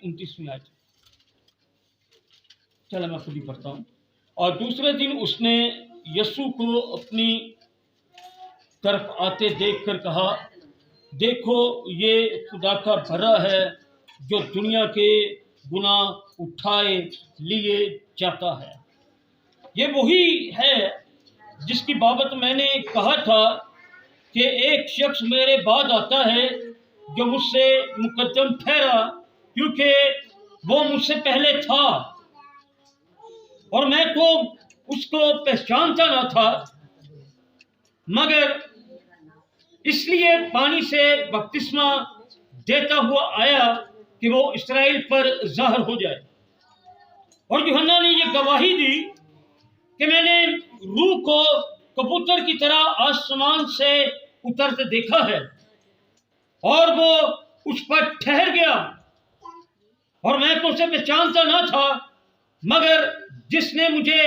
29वीं आयत। चलो मैं खुद ही पढ़ता हूँ। और दूसरे दिन उसने यीशु को अपनी तरफ आते देखकर कहा, देखो ये खुदा का भरा है जो दुनिया के गुनाह उठाए लिए जाता है। ये वही है जिसकी बाबत मैंने कहा था कि एक शख्स मेरे बाद आता है जो मुझसे मुकद्दम ठहरा, क्योंकि वो मुझसे पहले था और मैं तो उसको पहचानता न था, मगर इसलिए पानी से बपतिस्मा देता हुआ आया कि वो इस्राएल पर ज़ाहिर हो जाए। और यूहन्ना ने ये गवाही दी कि मैंने रूह को कबूतर की तरह आसमान से उतरते देखा है और वो उस पर ठहर गया, और मैं तो उसे पहचानता न था, मगर जिसने मुझे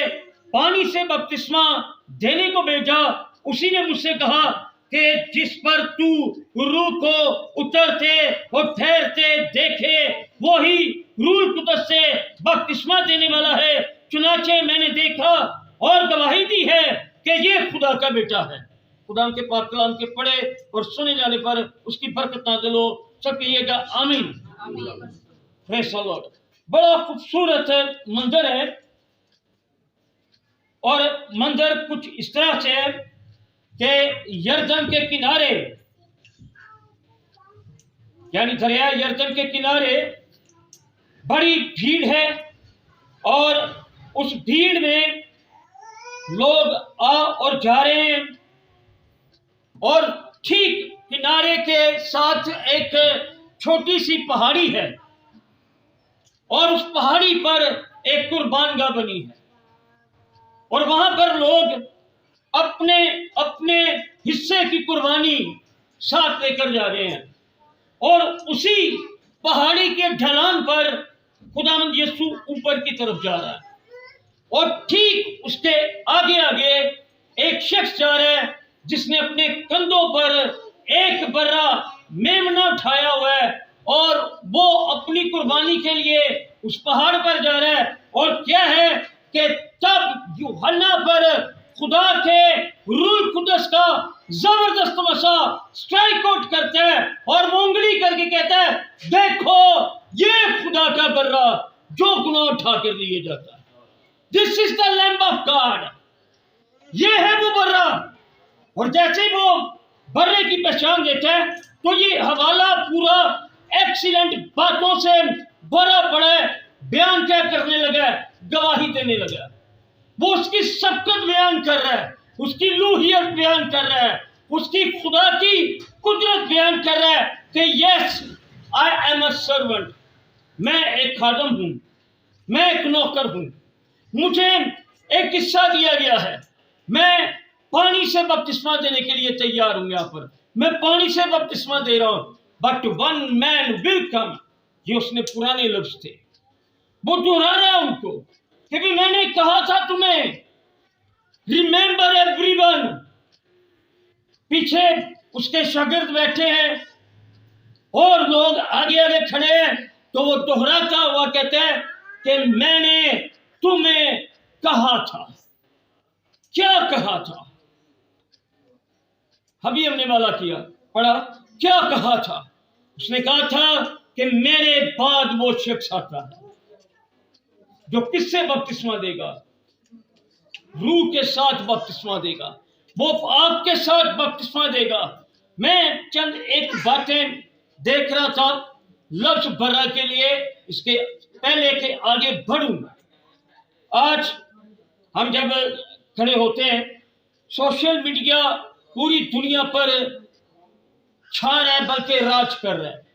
पानी से बपतिस्मा देने को भेजा उसी ने मुझसे कहा कि जिस पर तू रूह को उतरते और ठहरते देखे वही रूह कुदस से बपतिस्मा देने वाला है। चुनाचे मैंने देखा और गवाही दी है कि ये खुदा का बेटा है। खुदा के पाक कलाम के पढ़े और सुने जाने पर उसकी बरकत नाज़िल हो। सब कहिएगा आमीन। Praise the Lord. बड़ा खूबसूरत मंजर है और मंजर कुछ इस तरह से है कि यरदन के किनारे, यानी दरिया यरदन के किनारे बड़ी भीड़ है और उस भीड़ में लोग आ और जा रहे हैं, और ठीक किनारे के साथ एक छोटी सी पहाड़ी है और उस पहाड़ी पर एक कुर्बानगाह बनी है और वहां पर लोग अपने अपने हिस्से की कुर्बानी साथ लेकर जा रहे हैं। और उसी पहाड़ी के ढलान पर खुदावंद यीशु ऊपर की तरफ जा रहा है और ठीक उसके आगे आगे एक शख्स जा रहा है जिसने अपने कंधों पर एक बर्रा मेमना उठाया हुआ है और वो अपनी कुर्बानी के लिए उस पहाड़ पर जा रहा है। और क्या है कि तब यूहन्ना पर खुदा के रूह कुदस का जबरदस्त नशा स्ट्राइक आउट करता है और वो उंगली करके कहता है, देखो ये खुदा का बर्रा जो गुनाह उठा कर लिए जाता है। This is the lamb of God. ये है वो बर्रा। और जैसे ही वो बर्रे की पहचान देता है तो ये हवाला पूरा एक्सीलेंट बातों से भरा पड़ा है। बयान क्या करने लगा, गवाही देने लगा। वो उसकी सबकत बयान कर रहा है, उसकी लूहियत बयान कर रहा है, उसकी खुदा की कुदरत बयान कर रहा है कि yes I am a servant. मैं एक खादम हूं, मैं एक नौकर हूं, मुझे एक हिस्सा दिया गया है। मैं पानी से बपतिस्मा देने के लिए तैयार हूं। यहाँ पर मैं पानी से बपतिस्मा दे रहा हूं, but one man will come. ये उसने पुराने लफ्ज थे, वो दोहरा रहा है उनको कि भी मैंने कहा था तुम्हें, रिमेंबर एवरीवन। पीछे उसके शागिर्द बैठे हैं और लोग आगे आगे खड़े हैं, तो वो दोहराता हुआ कहता है कि मैंने तुम्हें कहा था। क्या कहा था? अभी हमने वाला किया पढ़ा, क्या कहा था? उसने कहा था कि मेरे बाद वो शख्स आता है जो किससे बपतिस्मा देगा? रूह के साथ बपतिस्मा देगा, वो आपके साथ बपतिस्मा देगा। मैं चंद एक बातें देख रहा था लफ्ज बर्रा के लिए, इसके पहले के आगे बढ़ूंगा। आज हम जब खड़े होते हैं, सोशल मीडिया पूरी दुनिया पर छा रहा है, बल्कि राज कर रहा है।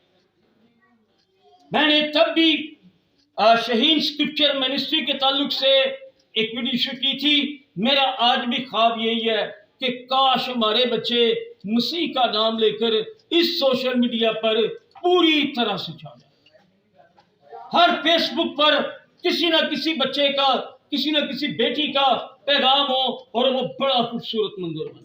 मैंने तब भी शहीन स्क्रिप्चर मिनिस्ट्री के ताल्लुक से एक वीडियो शूट की थी। मेरा आज भी ख्वाब यही है कि काश हमारे बच्चे मसीह का नाम लेकर इस सोशल मीडिया पर पूरी तरह से छा जाए। हर फेसबुक पर किसी न किसी बच्चे का, किसी न किसी बेटी का पैगाम हो और वो बड़ा खूबसूरत मंजर बने।